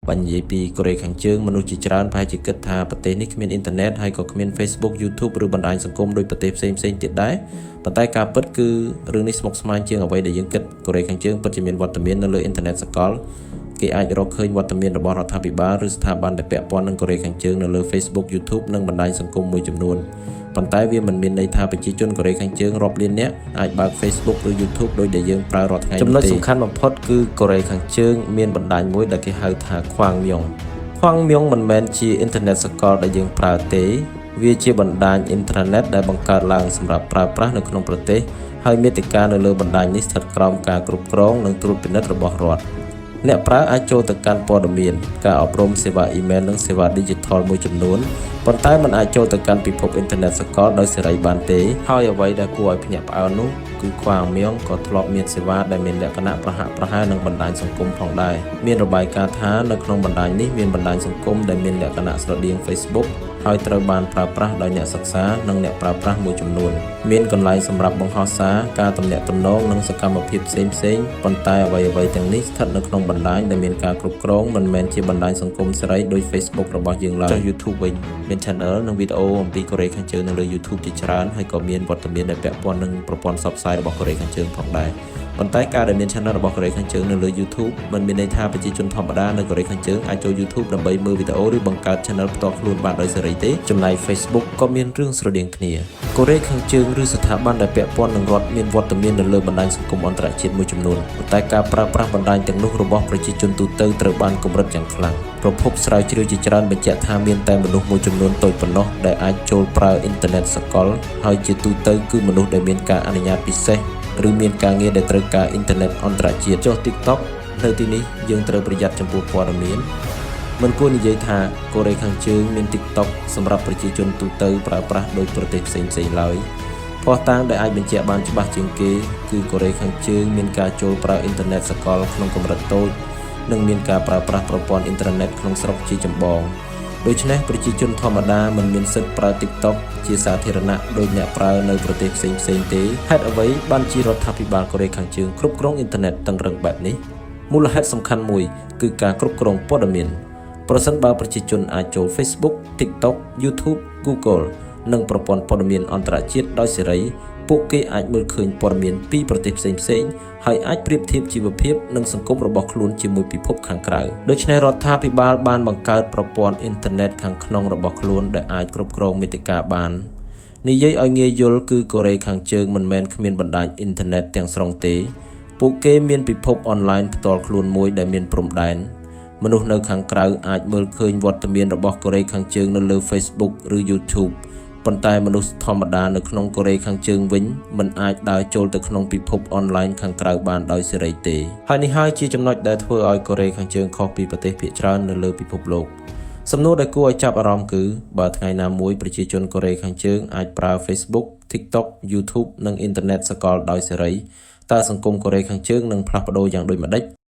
បញ្ញពីកូរ៉េខាងជើងមនុស្សជាច្រើនប្រហែលជាគិតថាប្រទេសនេះគ្មានអ៊ីនធឺណិតហើយក៏គ្មាន Facebook YouTube ឬបណ្ដាញសង្គមដោយប្រទេសផ្សេងៗទៀតដែរប៉ុន្តែការពិតគឺរឿងនេះស្មុគស្មាញជាងអ្វីដែលយើងគិតកូរ៉េខាងជើងពិតជាមានវត្តមាននៅលើអ៊ីនធឺណិតសកលគេអាចរកឃើញវត្តមានរបស់រដ្ឋាភិបាលឬស្ថាប័នដែលពាក់ព័ន្ធនឹងកូរ៉េខាងជើងនៅលើ Facebook YouTube និងបណ្ដាញសង្គមមួយចំនួនប៉ុន្តែវាមិនមានន័យថាប្រជាជនកូរ៉េខាងជើងរាប់លាននាក់អាចបើក Facebook ឬ YouTube ដោយដែលយើងប្រើរាល់ថ្ងៃចំណុចសំខាន់បំផុតគឺកូរ៉េខាងជើងមានបណ្ដាញមួយដែលគេហៅថា Hwangmyong មិនមែនជាអ៊ីនធឺណិតសកលដែលយើងប្រើទេវាជាបណ្ដាញអ៊ីនធឺណិតដែលបង្កើតឡើងសម្រាប់ប្រើប្រាស់នៅក្នុងប្រទេសហើយមាតិកានៅលើបណ្ដាញនេះស្ថិតក្រោមការគ្រប់គ្រងនិងត្រួតពិនិត្យរបស់រដ្ឋអ្នកប្រើអាចចូលទៅកាន់ព័ត៌មានការអប់រំសេវាអ៊ីមែលនិងសេវា Digital មួយចំនួនប៉ុន្តែมันអាចចូលទៅកាន់ពិភពអ៊ីនធឺណិតសកលដោយសេរីបានទេហើយអ្វីដែលគួរឲ្យភ្ញាក់ផ្អើលនោះគឺ Hwangmyong ក៏ធ្លាប់មានសេវាដែលមានលក្ខណៈប្រហាក់ប្រហែលនឹងបណ្ដាញសង្គមផងដែរមានរបាយការណ៍ថានៅក្នុងបណ្ដាញនេះមានបណ្ដាញសង្គមដែលមានលក្ខណៈស្រដៀង Facebook ហើយត្រូវបានប្រើប្រាស់ដោយអ្នកសិក្សានិងអ្នកប្រើប្រាស់មួយចំនួនមានកន្លែងសម្រាប់បង្ហោះសារការទំនាក់ទំនងនិងសកម្មភាពផ្សេងៗប៉ុន្តែអ្វីៗទាំងនេះស្ថិតនៅក្នុងបណ្ដាញដែលមានការគ្រប់គ្រងមិនមែនជាបណ្ដាញសង្គមសេរីដោយ Facebook របស់យើងឡើយចុះ YouTube វិញមាន channel និងវីដេអូអំពីកូរ៉េខាងជើងនៅលើ YouTube ជាច្រើនហើយក៏មានវត្តមានដែលពាក់ព័ន្ធនឹងប្រព័ន្ធផ្សព្វផ្សាយរបស់កូរ៉េខាងជើងផងដែរប៉ុន្តែការដែលមាន channel របស់កូរ៉េខាងជើងនៅលើ YouTube មិនមានន័យថាប្រជាជនធម្មតានៅកូរ៉េខាងជើងអាចចូល YouTube ដើម្បីមើលវីដេអូឬបង្កើត channel ផ្ទាល់ខ្លួនបានដោយសេរីទេចំណែក Facebook ក៏មានរឿងស្រដៀងគ្នាកូរ៉េខាងជើងឬស្ថាប័នដែលពាក់ព័ន្ធនឹងរដ្ឋមានវត្តមាននៅលើបណ្ដាញសង្គមអន្តរជាតិមួយចំនួនប៉ុន្តែការប្រើប្រាស់បណ្ដាញទាំងនោះរបស់ប្រជាជនទូទៅត្រូវបានកម្រិតយ៉ាងខ្លាំងប្រភពស្រាវជ្រាវជាច្រើនបញ្ជាក់ថាមានតែមនុស្សមួយចំនួនតូចប៉ុណ្ណោះដែលអាចចូលប្រើអ៊ីនធឺណិតសកលហើយជាទូទៅគឺមនុស្សដែលមានការអនុញ្ញាតពិសេសឬមានការងារដែលត្រូវការអ៊ីនធឺណិតអន្តរជាតិចុះ TikTok នៅទីនេះយើងត្រូវប្រយ័ត្នចំពោះព័ត៌មានមិនគួរនិយាយថាកូរ៉េខាងជើងមាន TikTok សម្រាប់ប្រជាជនទូទៅប្រើប្រាស់ដោយប្រទេសផ្សេងៗឡើយភស្តុតាងដែលអាចបញ្ជាក់បានច្បាស់ជាងគេគឺកូរ៉េខាងជើងមានការចូលប្រើអ៊ីនធឺណិតសកលក្នុងកម្រិតតូចនិងមានការប្រើប្រាស់ប្រព័ន្ធអ៊ីនធឺណិតក្នុងស្រុកជាចម្បងដូច្នេះប្រជាជនធម្មតាមិនមានសិទ្ធិប្រើ TikTok ជាសាធារណៈដោយអ្នកប្រើនៅប្រទេសផ្សេងៗទេហេតុអ្វីបានជារដ្ឋាភិបាលកូរ៉េខាងជើងគ្រប់គ្រងអ៊ីនធឺណិតតឹងរ៉ឹងបែបនេះមូលហេតុសំខាន់មួយគឺការគ្រប់គ្រងព័ត៌មានប្រសិនបើប្រជាជនអាចចូល Facebook, TikTok, YouTube, Google និងប្រព័ន្ធព័ត៌មានអន្តរជាតិដោយសេរីពួកគេអាចមើលឃើញព័ត៌មានពីប្រទេសផ្សេងៗហើយអាចប្រៀបធៀបជីវភាពនិងសង្គមរបស់ខ្លួនជាមួយពិភពខាងក្រៅដូច្នេះរដ្ឋាភិបាលបានបង្កើតប្រព័ន្ធអ៊ីនធឺណិតខាងក្នុងរបស់ខ្លួនដែលអាចគ្រប់គ្រងមាតិកាបាននិយាយឲ្យងាយយល់គឺកូរ៉េខាងជើងមិនមែនគ្មានបណ្ដាញអ៊ីនធឺណិតទាំងស្រុងទេពួកគេមានពិភពអនឡាញផ្ទាល់ខ្លួនមួយដែលមានព្រំដែនមនុស្សនៅខាងក្រៅអាចមើលឃើញវត្តមានរបស់កូរ៉េខាងជើងនៅលើ Facebook ឬ YouTube ប៉ុន្តែមនុស្សធម្មតានៅក្នុងកូរ៉េខាងជើងវិញមិនអាចដើរចូលទៅក្នុងពិភពអនឡាញខាងក្រៅបានដោយសេរីទេហើយនេះហើយជាចំណុចដែលធ្វើឲ្យកូរ៉េខាងជើងខុសពីប្រទេសភាគច្រើននៅលើពិភពលោកសំណួរដែលគួរឲ្យចាប់អារម្មណ៍គឺបើថ្ងៃណាមួយប្រជាជនកូរ៉េខាងជើងអាចប្រើ Facebook, TikTok, YouTube និងអ៊ីនធឺណិតសកលដោយសេរីតើសង្គមកូរ៉េខាងជើងនឹងផ្លាស់ប្ដូរយ៉ាងដូចម្តេច